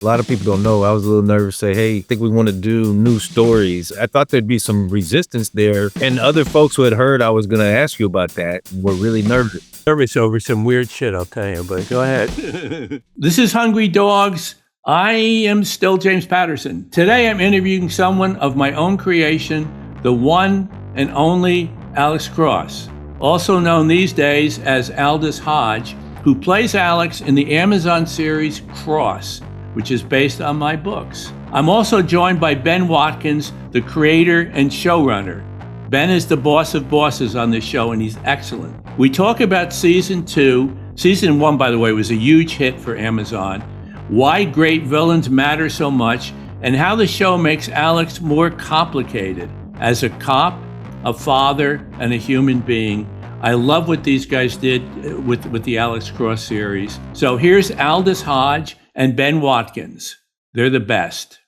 A lot of people don't know. I was a little nervous, say, hey, I think we want to do new stories. I thought there'd be some resistance there. And other folks who had heard I was going to ask you about that were really nervous. Nervous over some weird shit, I'll tell you, but go ahead. This is Hungry Dogs. I am still James Patterson. Today I'm interviewing someone of my own creation, the one and only Alex Cross, also known these days as Aldous Hodge, who plays Alex in the Amazon series Cross, which is based on my books. I'm also joined by Ben Watkins, the creator and showrunner. Ben is the boss of bosses on this show, and he's excellent. We talk about season 2. Season 1, by the way, was a huge hit for Amazon. Why great villains matter so much, and how the show makes Alex more complicated as a cop, a father, and a human being. I love what these guys did with the Alex Cross series. So here's Aldous Hodge and Ben Watkins. They're the best.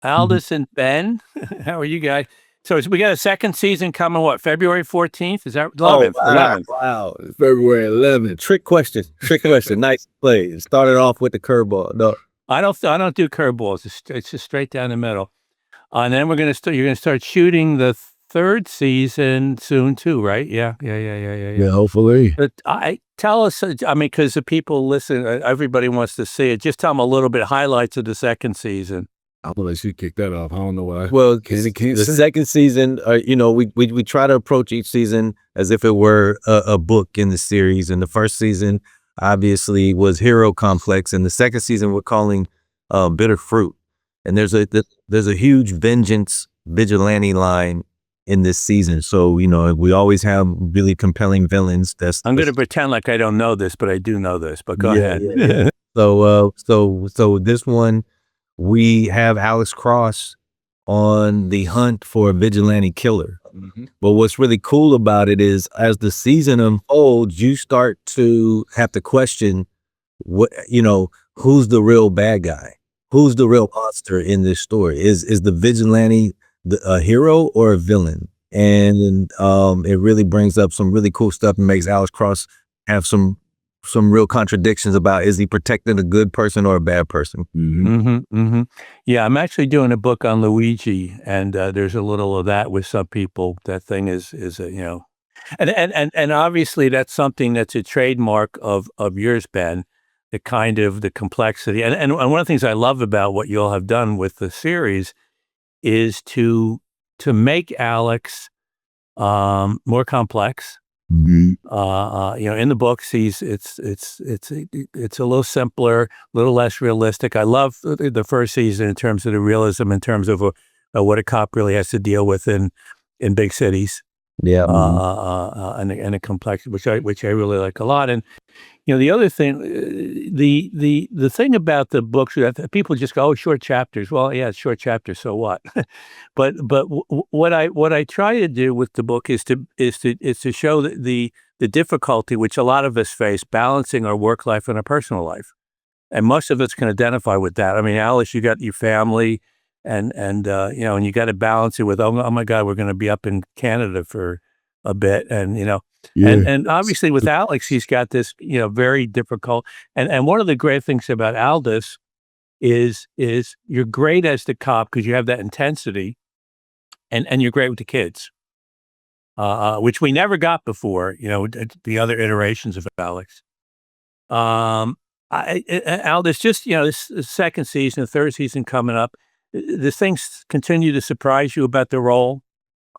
Aldous and Ben, how are you guys? So we got a second season coming, what, February 14th? Is that 11th? Oh, wow. 11th. Wow. February 11th. Trick question. Nice play. It started off with the curveball. No. I don't do curveballs. It's just straight down the middle. And then you're going to start shooting the third season soon too, right? Yeah. Yeah, hopefully. But tell us, because the people listen, everybody wants to see it. Just tell them a little bit highlights of the second season. I'm gonna let you kick that off. I don't know why. Well, the second season, we try to approach each season as if it were a book in the series. And the first season, obviously, was Hero Complex, and the second season we're calling Bitter Fruit. And there's a huge vigilante line in this season. So, we always have really compelling villains. I'm going to pretend like I don't know this, but I do know this, but go ahead. Yeah. So this one, we have Alex Cross on the hunt for a vigilante killer. Mm-hmm. But what's really cool about it is as the season unfolds, you start to have to question who's the real bad guy? Who's the real monster in this story? Is the vigilante a hero or a villain? And it really brings up some really cool stuff and makes Alex Cross have some real contradictions about, is he protecting a good person or a bad person? Yeah, I'm actually doing a book on Luigi, and there's a little of that with some people. That thing is and obviously that's something that's a trademark of yours, Ben. The complexity. And one of the things I love about what you all have done with the series is to make Alex more complex. Mm-hmm. In the books, it's a little simpler, a little less realistic. I love the first season in terms of the realism, in terms of what a cop really has to deal with in big cities. Yeah. And a complexity, which I really like a lot. And the other thing, the thing about the books that people just go, oh, short chapters. Well, yeah, it's short chapters. So what? but what I try to do with the book is to show the difficulty which a lot of us face balancing our work life and our personal life, and most of us can identify with that. I mean, Alice, you got your family, and you got to balance it with, oh my God, we're going to be up in Canada for a bit, and and obviously with Alex, he's got this very difficult, and one of the great things about Aldous is you're great as the cop because you have that intensity, and you're great with the kids, which we never got before, the other iterations of Alex. Aldous, just this second season, the third season coming up, the things continue to surprise you about the role.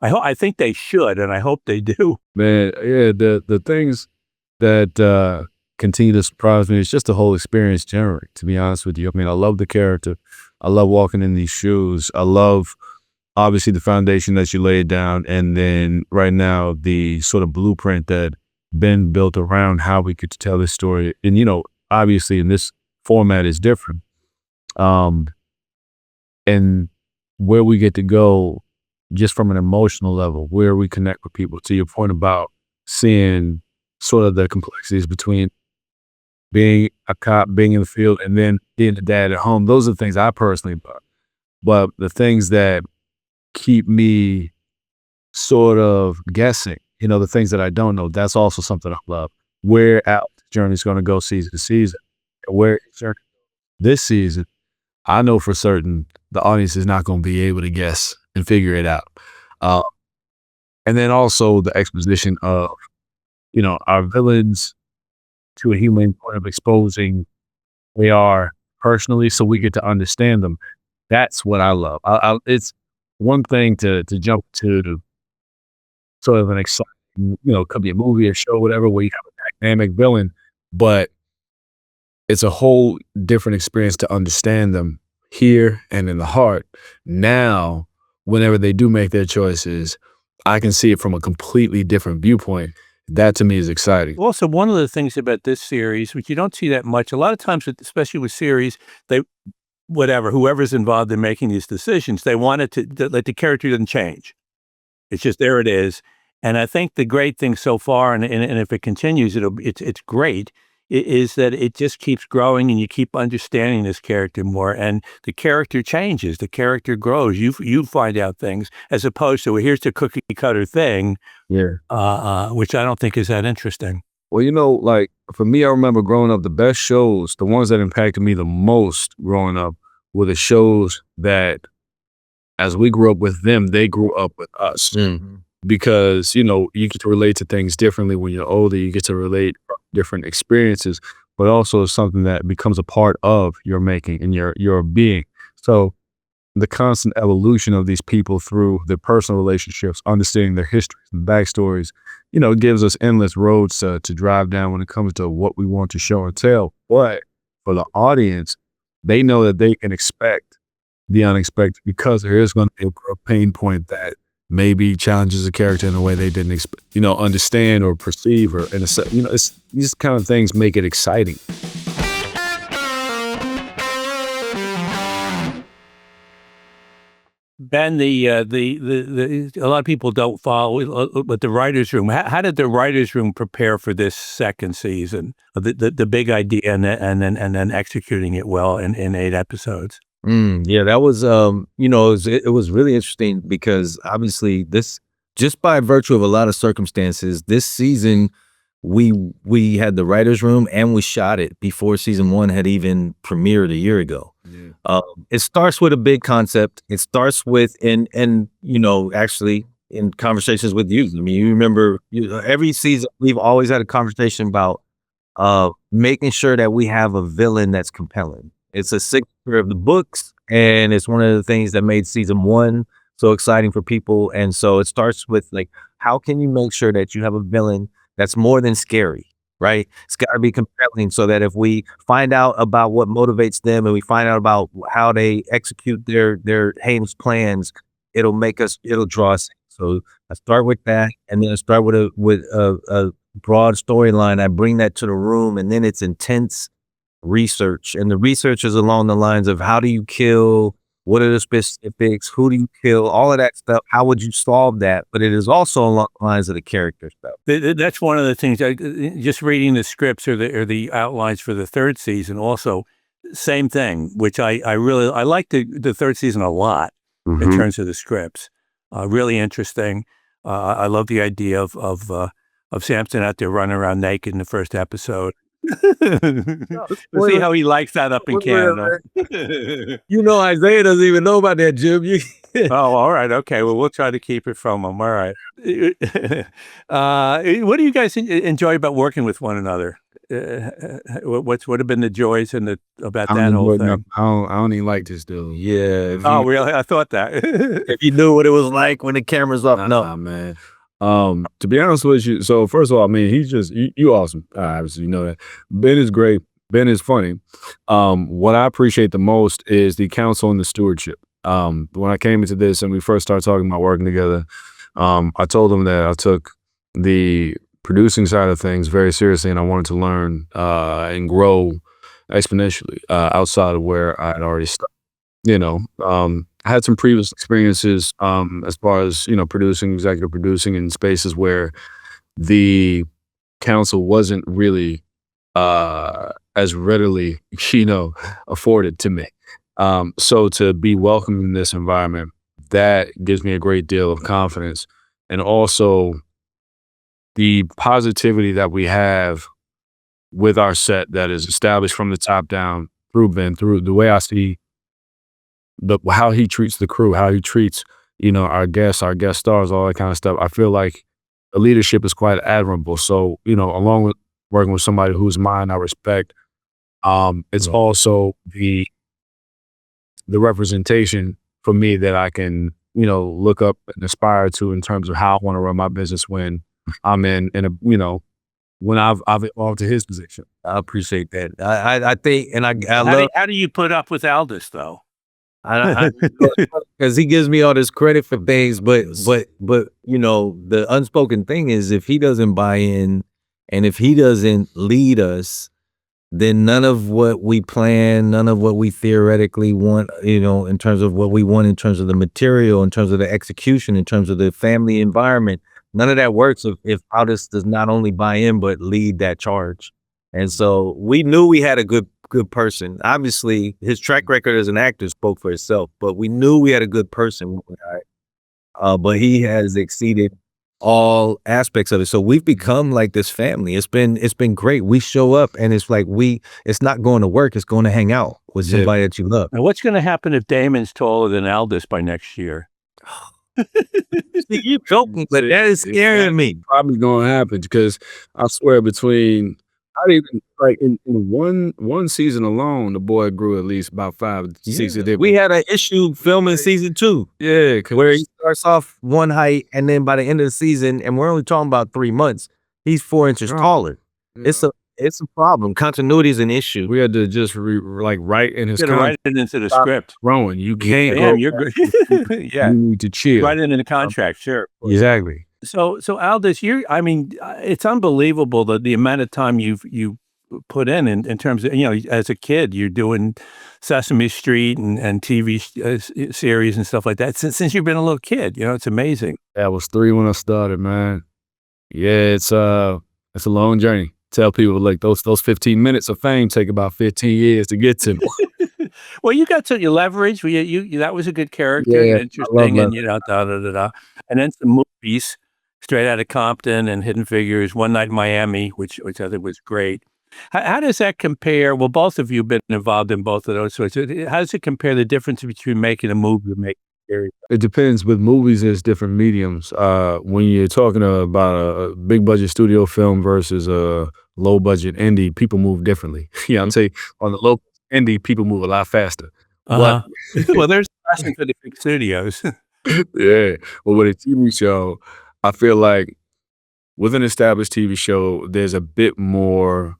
I think they should, and I hope they do. Man, yeah, the things that continue to surprise me is just the whole experience generally, to be honest with you. I mean, I love the character. I love walking in these shoes. I love, obviously, the foundation that you laid down, and then right now, the sort of blueprint that Ben built around how we could tell this story. And, obviously, in this format is different. And where we get to go just from an emotional level, where we connect with people, to your point about seeing sort of the complexities between being a cop, being in the field, and then being a dad at home. Those are the things I personally love. But the things that keep me sort of guessing, the things that I don't know, that's also something I love. where Alex's journey is going to go season to season. And where his journey this season, I know for certain the audience is not going to be able to guess and figure it out. And then also the exposition of, our villains to a humane point of exposing who they are personally, so we get to understand them. That's what I love. It's one thing to jump to sort of an exciting, could be a movie, a show, whatever, where you have a dynamic villain, but it's a whole different experience to understand them here and in the heart. Now, whenever they do make their choices, I can see it from a completely different viewpoint. That to me is exciting. Also, one of the things about this series, which you don't see that much, a lot of times, especially with series, whoever's involved in making these decisions, they want it to let the character doesn't change. It's just, there it is. And I think the great thing so far, and if it continues, it's great, is that it just keeps growing and you keep understanding this character more, and the character changes, the character grows. You find out things, as opposed to, well, here's the cookie cutter thing, which I don't think is that interesting. Well, like for me, I remember growing up, the best shows, the ones that impacted me the most growing up, were the shows that, as we grew up with them, they grew up with us. Mm-hmm. Because, you get to relate to things differently when you're older. You get to relate different experiences, but also it's something that becomes a part of your making and your being. So the constant evolution of these people through their personal relationships, understanding their histories and backstories, gives us endless roads to drive down when it comes to what we want to show and tell. But for the audience, they know that they can expect the unexpected, because there is going to be a pain point that maybe challenges a character in a way they didn't understand or perceive, or it's these kind of things make it exciting. Ben, a lot of people don't follow, but the writer's room. How did the writer's room prepare for this second season? The big idea, and then executing it well in 8 episodes. Yeah, that was it was really interesting, because obviously this, just by virtue of a lot of circumstances, this season we had the writer's room and we shot it before season 1 had even premiered a year ago. Yeah. It starts with a big concept. It starts with actually in conversations with you. I mean, you remember every season we've always had a conversation about making sure that we have a villain that's compelling. It's a signature of the books, and it's one of the things that made season 1 so exciting for people. And so it starts with, like, how can you make sure that you have a villain that's more than scary, right? It's got to be compelling, so that if we find out about what motivates them and we find out about how they execute their heinous plans, it'll draw us in. So I start with that, and then I start with a broad storyline. I bring that to the room, and then it's intense research, and the research is along the lines of, how do you kill, what are the specifics, who do you kill, all of that stuff, how would you solve that? But it is also along the lines of the character stuff. That's one of the things, just reading the scripts or the outlines for the 3rd season, also same thing, which I like the 3rd season a lot. Mm-hmm. In terms of the scripts. Really interesting. I love the idea of Samson out there running around naked in the 1st episode. We'll see how he likes that up in Canada. Isaiah doesn't even know about that, Jim. Oh, all right. Okay. Well, we'll try to keep it from him. All right. What do you guys enjoy about working with one another? What have been the joys about that whole thing? I don't even like this dude. Yeah. Oh, really? I thought that. If you knew what it was like when the camera's off. Nah, man. To be honest with you, so first of all, I mean, he's just, you awesome. Obviously, you know that. Ben is great. Ben is funny. What I appreciate the most is the counsel and the stewardship. When I came into this and we first started talking about working together, I told him that I took the producing side of things very seriously, and I wanted to learn and grow exponentially outside of where I had already started. I had some previous experiences as far as, producing, executive producing in spaces where the counsel wasn't really as readily, afforded to me. So to be welcomed in this environment, that gives me a great deal of confidence. And also the positivity that we have with our set that is established from the top down, through the way I see how he treats the crew, how he treats, our guests, our guest stars, all that kind of stuff. I feel like the leadership is quite admirable. So, along with working with somebody whose mind I respect, it's also the representation for me that I can, look up and aspire to in terms of how I want to run my business when I'm in a, when I've evolved to his position. I appreciate that. I think, and I love, How do you put up with Aldous though? because he gives me all this credit for things, but the unspoken thing is, if he doesn't buy in and if he doesn't lead us, then none of what we plan, none of what we theoretically want, in terms of what we want, in terms of the material, in terms of the execution, in terms of the family environment, none of that works if Aldous does not only buy in but lead that charge. And so we knew we had a good person. Obviously, his track record as an actor spoke for itself, but we knew we had a good person. But he has exceeded all aspects of it. So we've become like this family. It's been great. We show up and it's like it's not going to work. It's going to hang out with somebody that you love. Now, what's going to happen if Damon's taller than Aldous by next year? See, you joking, but that is scaring me. Probably going to happen because I swear between, not even like in one season alone, the boy grew at least about 5 seasons. We had an issue filming season 2. Yeah, where he starts off one height and then by the end of the season, and we're only talking about 3 months, he's 4 inches taller. Yeah. It's a problem. Continuity is an issue. We had to just write in his write it into the script. Growing, you can't. Yeah, you're good. Yeah, you need to chill. Write it in the contract, sure. Exactly. So Aldous, it's unbelievable the amount of time you've put in terms of, as a kid, you're doing Sesame Street and TV series and stuff like that since you've been a little kid. It's amazing. I was 3 when I started, man. Yeah, it's a long journey. Tell people like those 15 minutes of fame take about 15 years to get to. Well, you got your leverage. You that was a good character, interesting, and and then some movies, Straight Outta Compton and Hidden Figures, One Night in Miami, which I think was great. How does that compare? Well, both of you have been involved in both of those sorts. How does it compare the difference between making a movie and making a series? It depends. With movies, there's different mediums. When you're talking about a big budget studio film versus a low budget indie, people move differently. Yeah, I'm saying on the low indie, people move a lot faster. Well, there's a lesson for the big studios. Yeah. Well, with a TV show, I feel like with an established TV show, there's a bit more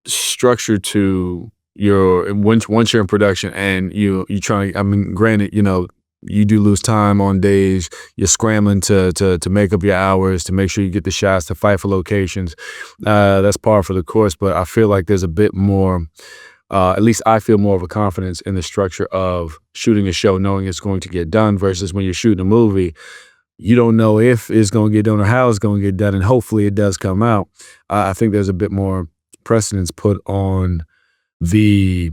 structure to once you're in production and you try. I mean, granted, you do lose time on days. You're scrambling to make up your hours to make sure you get the shots, to fight for locations. That's par for the course. But I feel like there's a bit more. At least I feel more of a confidence in the structure of shooting a show, knowing it's going to get done, versus when you're shooting a movie, you don't know if it's going to get done or how it's going to get done, and hopefully it does come out. I think there's a bit more precedence put on the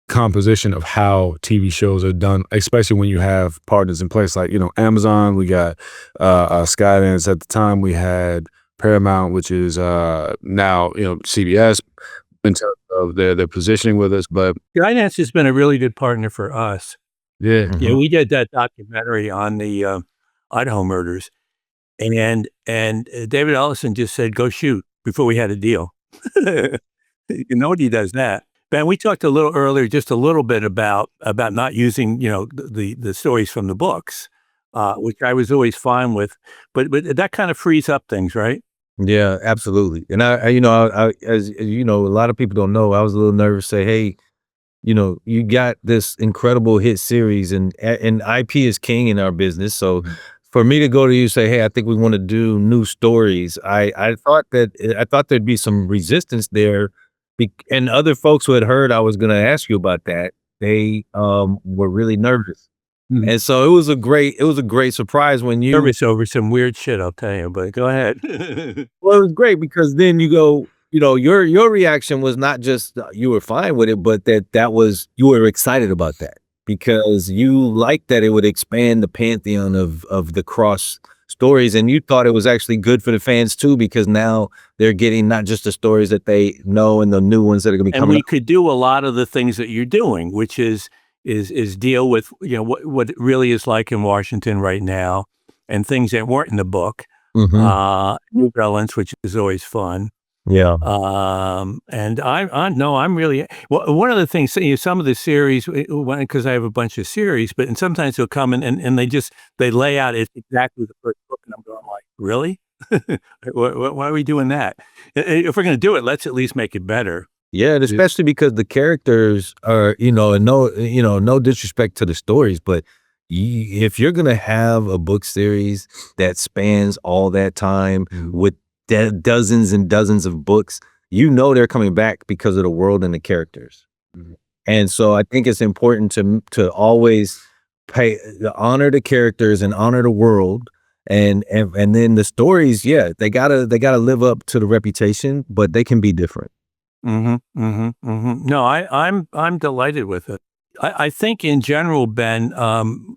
composition of how TV shows are done, especially when you have partners in place like, Amazon. We got Skydance. At the time we had Paramount, which is now, CBS, in terms of their positioning with us. But Skydance has been a really good partner for us. Yeah. Mhm. Yeah, we did that documentary on the Idaho murders, and David Ellison just said, "Go shoot," before we had a deal. Nobody does that. Ben, we talked a little earlier, just a little bit about not using, the stories from the books, which I was always fine with, but that kind of frees up things, right? Yeah, absolutely. And I as you know, a lot of people don't know, I was a little nervous, say, hey, you got this incredible hit series, and IP is king in our business. So for me to go to you, say, hey, I think we want to do new stories, I thought there'd be some resistance there. And other folks who had heard I was going to ask you about that, they were really nervous. And so it was a great surprise when you nervous over some weird shit, I'll tell you, but go ahead. Well, it was great because then you go, your reaction was not just you were fine with it, but that was, you were excited about that because you liked that it would expand the pantheon of the Cross stories, and you thought it was actually good for the fans too, because now they're getting not just the stories that they know and the new ones that are going to be And coming we up. could do a lot of the things that you're doing, which is deal with, you know, what it really is like in Washington right now, and things that weren't in the book. New villains, which is always fun. Yeah. And I'm really, well, one of the things, you know, some of the series, because I have a bunch of series, and sometimes they'll come in and they lay out it exactly the first book, and I'm going like, really? Why are we doing that? If we're going to do it, let's at least make it better. Yeah, and especially because the characters are, you know, and no disrespect to the stories, but if you're gonna have a book series that spans all that time with dozens and dozens of books, you know they're coming back because of the world and the characters. And so I think it's important to always honor the characters and honor the world, and then the stories, yeah, they gotta live up to the reputation, but they can be different. No, I'm delighted with it. I think in general, Ben,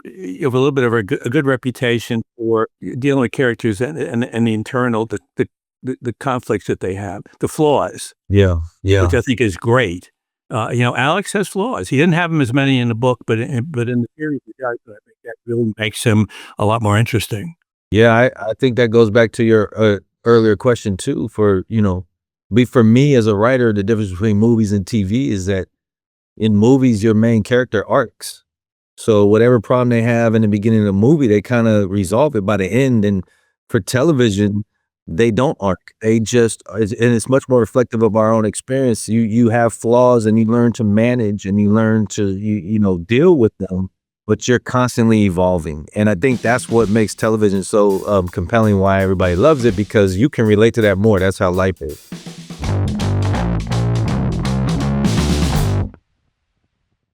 you have a little bit of a good reputation for dealing with characters and the internal, the conflicts that they have, the flaws, Yeah, yeah. which I think is great. You know, Alex has flaws. He didn't have them as many in the book, but in the series, he does. I think that really makes him a lot more interesting. Yeah, I think that goes back to your earlier question too. For me as a writer, the difference between movies and TV is that in movies, your main character arcs. So whatever problem they have in the beginning of the movie, they kind of resolve it by the end. And for television, they don't arc. They just, and it's much more reflective of our own experience. You have flaws, and you learn to manage, and you learn to deal with them, but you're constantly evolving. And I think that's what makes television so compelling, why everybody loves it, because you can relate to that more. That's how life is.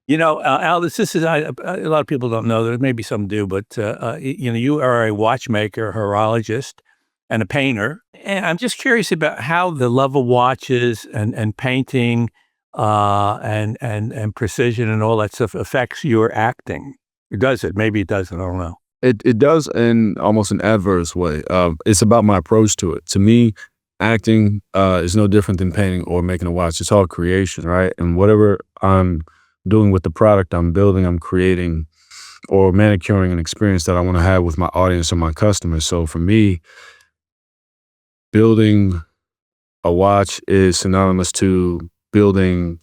You know, Al, this is a lot of people don't know. There may be some do, but you know, you are a watchmaker, horologist, and a painter. And I'm just curious about how the love of watches and painting and precision and all that stuff affects your acting. Does it? Maybe it doesn't. I don't know. It does in almost an adverse way. It's about my approach to it. To me, acting is no different than painting or making a watch. It's all creation, right? And whatever I'm doing with the product I'm building, I'm creating or manicuring an experience that I want to have with my audience or my customers. So for me, building a watch is synonymous to building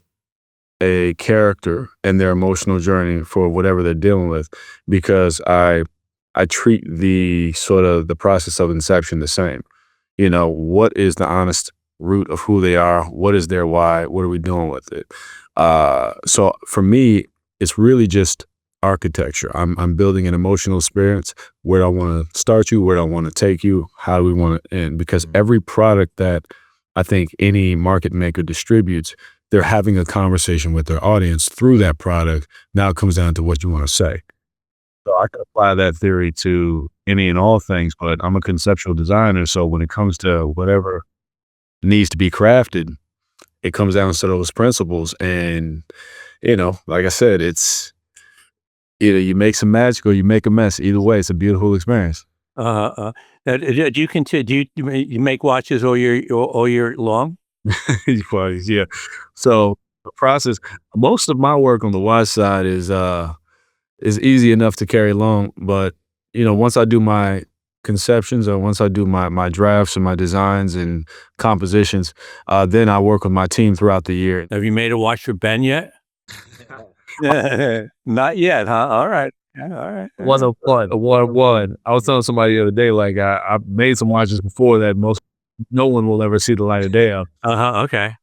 a character and their emotional journey for whatever they're dealing with, because I treat the sort of the process of inception the same. You know, what is the honest root of who they are? What is their why? What are we doing with it? So for me, it's really just architecture. I'm building an emotional experience. Where do I want to start you? Where do I want to take you? How do we want to end? Because every product that I think any market maker distributes, they're having a conversation with their audience through that product. Now it comes down to what you want to say. So I can apply that theory to any and all things, but I'm a conceptual designer. So when it comes to whatever needs to be crafted, it comes down to those principles. And, you know, like I said, it's either you make some magic or you make a mess. Either way, it's a beautiful experience. Do you continue? Do you make watches all year long? Well, yeah. So the process, most of my work on the watch side is easy enough to carry along. But, you know, once I do my conceptions or once I do my drafts and my designs and compositions, then I work with my team throughout the year. Have you made a watch for Ben yet? Not yet, huh? All right. Yeah, all right. One of one. I was telling somebody the other day, like I made some watches before that no one will ever see the light of day of. Okay.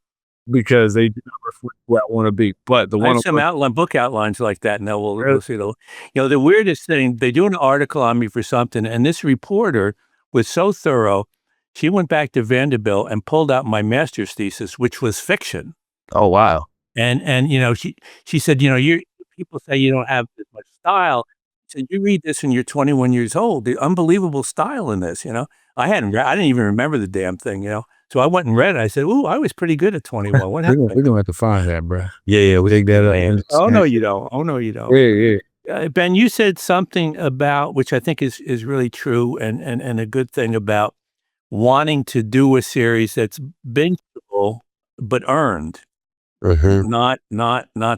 Because they do not reflect where I want to be. But the I one have some book outlines like that, and we'll see the. You know, the weirdest thing, they do an article on me for something, and this reporter was so thorough, she went back to Vanderbilt and pulled out my master's thesis, which was fiction. Oh, wow. And you know, she said, you know, people say you don't have as much style. She said, you read this when you're 21 years old. The unbelievable style in this, you know. I didn't even remember the damn thing, you know. So I went and read it. I said, "Ooh, I was pretty good at 21. What happened?" We're gonna have to find that, bro. Yeah, we take that up. Oh no, you don't. Oh no, you don't. Yeah. Ben, you said something about, which I think is really true and a good thing, about wanting to do a series that's bingeable but earned, not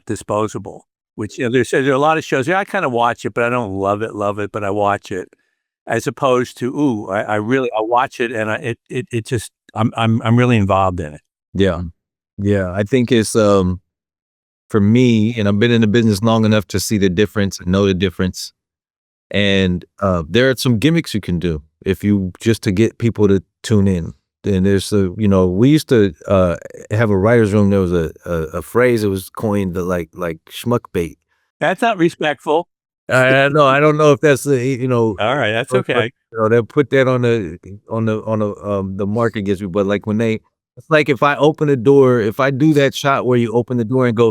disposable. Which, there are a lot of shows. Yeah, I kind of watch it, but I don't love it, but I watch it. As opposed to, I watch it and it just I'm really involved in it. Yeah. Yeah. I think it's for me, and I've been in the business long enough to see the difference and know the difference. And there are some gimmicks you can do if you just to get people to tune in. Then there's we used to have a writer's room. There was a phrase that was coined, the like schmuck bait. That's not respectful. I don't know if that's All right, that's okay. They'll put that on the market against me. But like it's like if I open the door, if I do that shot where you open the door and go,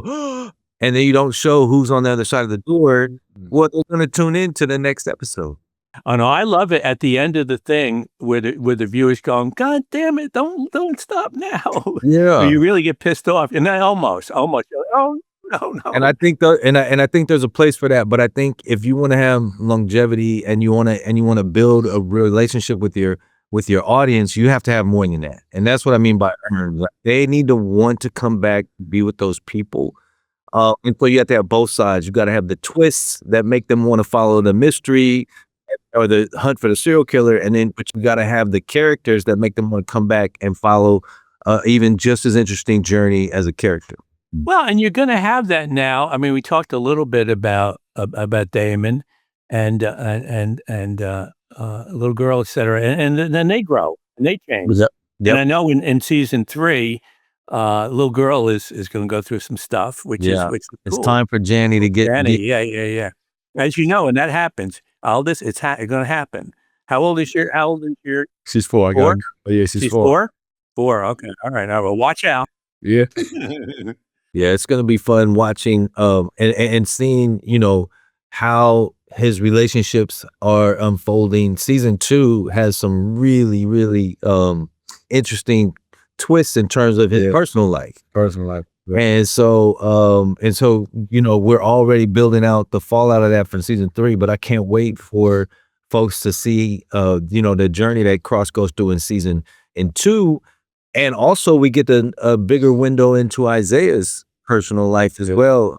and then you don't show who's on the other side of the door, well, they're going to tune in to the next episode. Oh no, I love it at the end of the thing where the viewers going, God damn it, don't stop now. Yeah, you really get pissed off, and I almost, you're like, oh no. And I think I think there's a place for that. But I think if you want to have longevity and you want to build a relationship with your audience, you have to have more than that. And that's what I mean by earned. Like, they need to want to come back, be with those people. And so you have to have both sides. You got to have the twists that make them want to follow the mystery or the hunt for the serial killer, but you got to have the characters that make them want to come back and follow even just as interesting journey as a character. Well, and you're going to have that now. I mean, we talked a little bit about Damon and little girl, et cetera, and then they grow and they change. Yep. And I know in season 3, little girl is going to go through some stuff, which is cool. It's time for Janny to get Yeah. As you know, and that happens. All this, it's going to happen. How old is your? She's 4. Four? She's 4. 4. Okay. All right. I will watch out. Yeah. Yeah, it's gonna be fun watching and seeing how his relationships are unfolding. Season 2 has some really, really interesting twists in terms of his personal life. And so we're already building out the fallout of that from season 3, but I can't wait for folks to see the journey that Cross goes through in season 2. And also we get a bigger window into Isaiah's personal life as well.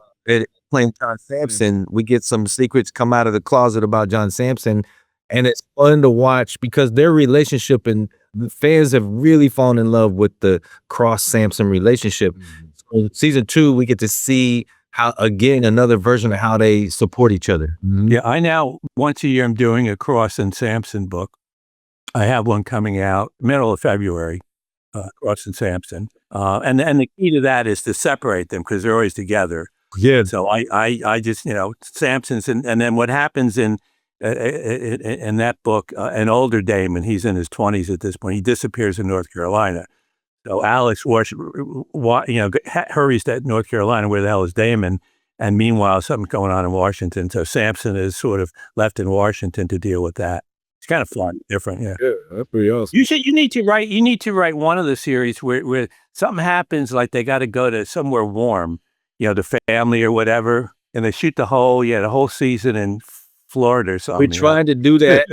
Playing John Sampson, we get some secrets come out of the closet about John Sampson, and it's fun to watch because their relationship, and the fans have really fallen in love with the Cross Sampson relationship. So season 2, we get to see how, again, another version of how they support each other. Yeah, I now once a year I'm doing a Cross and Sampson book. I have one coming out middle of February. Cross and Sampson, and the key to that is to separate them because they're always together. Yeah. So I just Sampson's and then what happens in that book, an older Damon, he's in his 20s at this point. He disappears in North Carolina. So Alex hurries to North Carolina. Where the hell is Damon? And meanwhile, something's going on in Washington. So Sampson is sort of left in Washington to deal with that. It's kind of fun, different, yeah. Yeah, that's pretty awesome. You need to write one of the series where something happens, like they got to go to somewhere warm, the family or whatever, and they shoot the whole season in Florida or something. We're trying to do that.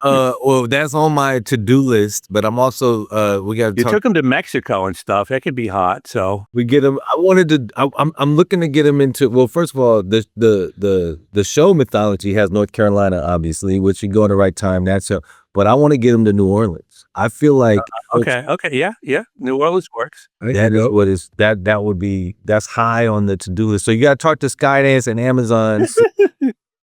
Well, that's on my to-do list, but I'm also we got. You took them to Mexico and stuff. That could be hot. So we get them. I'm looking to get them into. Well, first of all, the show mythology has North Carolina, obviously, which you go at the right time. But I want to get them to New Orleans. I feel like okay, yeah. New Orleans works. That's high on the to-do list. So you got to talk to Skydance and Amazon.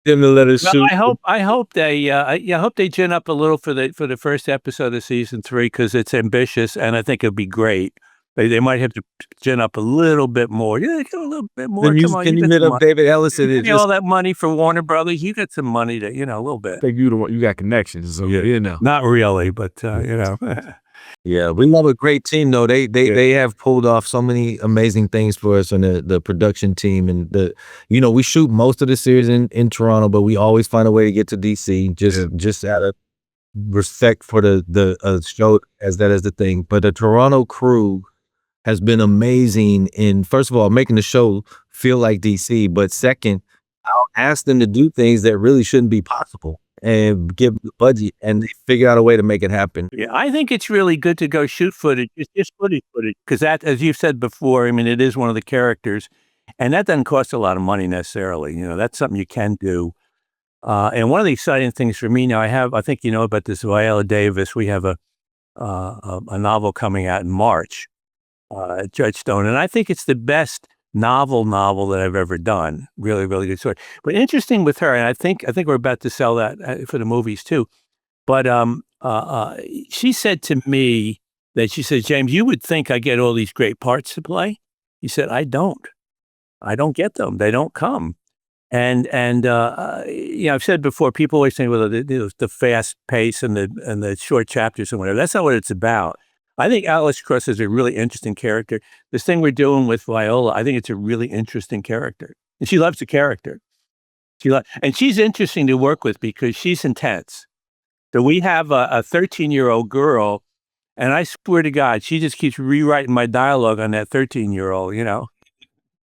Them to let us shoot. I hope they gin up a little for the first episode of season 3 because it's ambitious and I think it'll be great. They might have to gin up a little bit more. Yeah, get a little bit more. Can you hit up David Ellison? You all that money for Warner Brothers. You got some money to a little bit. I think you got connections, so Not really, but Yeah, we love a great team though. They have pulled off so many amazing things for us on the production team, and we shoot most of the series in Toronto, but we always find a way to get to DC just out of respect for the show as that is the thing. But the Toronto crew has been amazing in, first of all, making the show feel like DC, but second, I'll ask them to do things that really shouldn't be possible and give them the budget, and they figure out a way to make it happen. Yeah, I think it's really good to go shoot footage, just footage, because that, as you've said before, I mean, it is one of the characters, and that doesn't cost a lot of money necessarily. You know, that's something you can do. And one of the exciting things for me now, I think you know about this, Viola Davis. We have a novel coming out in March, Judge Stone, and I think it's the best novel that I've ever done. Really, really good story. But interesting with her, and I think we're about to sell that for the movies too. But she said to me that she said, James, you would think I get all these great parts to play. He said, I don't get them. They don't come. And you know, I've said before, people always say, well, the fast pace and the short chapters and whatever. That's not what it's about. I think Alex Cross is a really interesting character. This thing we're doing with Viola, I think it's a really interesting character. And she loves the character. And she's interesting to work with because she's intense. So we have a 13-year-old girl, and I swear to God, she just keeps rewriting my dialogue on that 13-year-old, you know.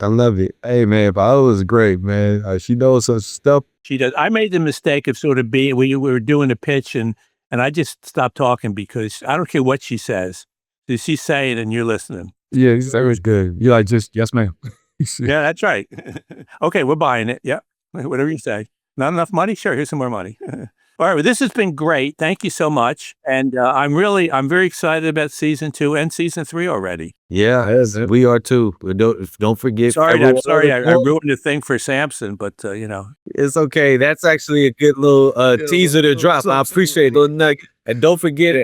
I love it. Hey, man, Viola was great, man. She knows her stuff. She does. I made the mistake of sort of we were doing a pitch, and I just stopped talking because I don't care what she says. She's saying and you're listening. Yeah, that was good. You're like, just, yes, ma'am. Yeah, that's right. Okay, we're buying it. Yeah, whatever you say. Not enough money? Sure, here's some more money. All right, well, this has been great. Thank you so much. And I'm very excited about season 2 and season 3 already. Yeah, we are too. Don't forget. I'm sorry, I ruined the thing for Samson, but you know. It's okay. That's actually a good little teaser to drop. I appreciate it. And don't forget,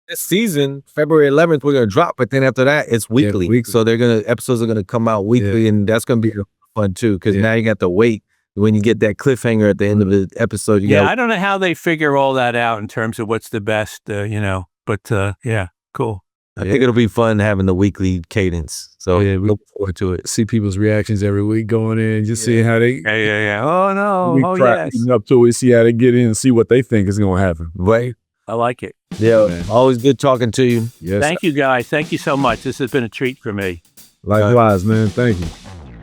this season, February 11th, we're gonna drop. But then after that, it's weekly. weekly. So episodes are gonna come out weekly, and that's gonna be fun too. Because now you got to wait. When you get that cliffhanger at the end of the episode, I don't know how they figure all that out in terms of what's the best, you know. But yeah, cool. I think it'll be fun having the weekly cadence. So we look forward to it. See people's reactions every week going in, just seeing how they. Yeah. Oh no. Oh yes. Up to it, see how they get in and see what they think is going to happen. Right. I like it. Yeah. Man. Always good talking to you. Yes. Thank you guys. Thank you so much. This has been a treat for me. Likewise, man. Thank you.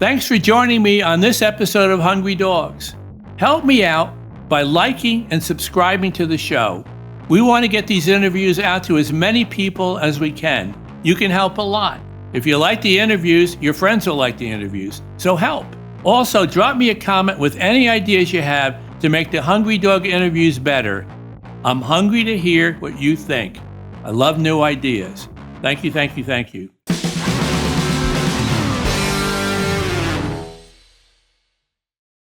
Thanks for joining me on this episode of Hungry Dogs. Help me out by liking and subscribing to the show. We want to get these interviews out to as many people as we can. You can help a lot. If you like the interviews, your friends will like the interviews. So help. Also, drop me a comment with any ideas you have to make the Hungry Dog interviews better. I'm hungry to hear what you think. I love new ideas. Thank you.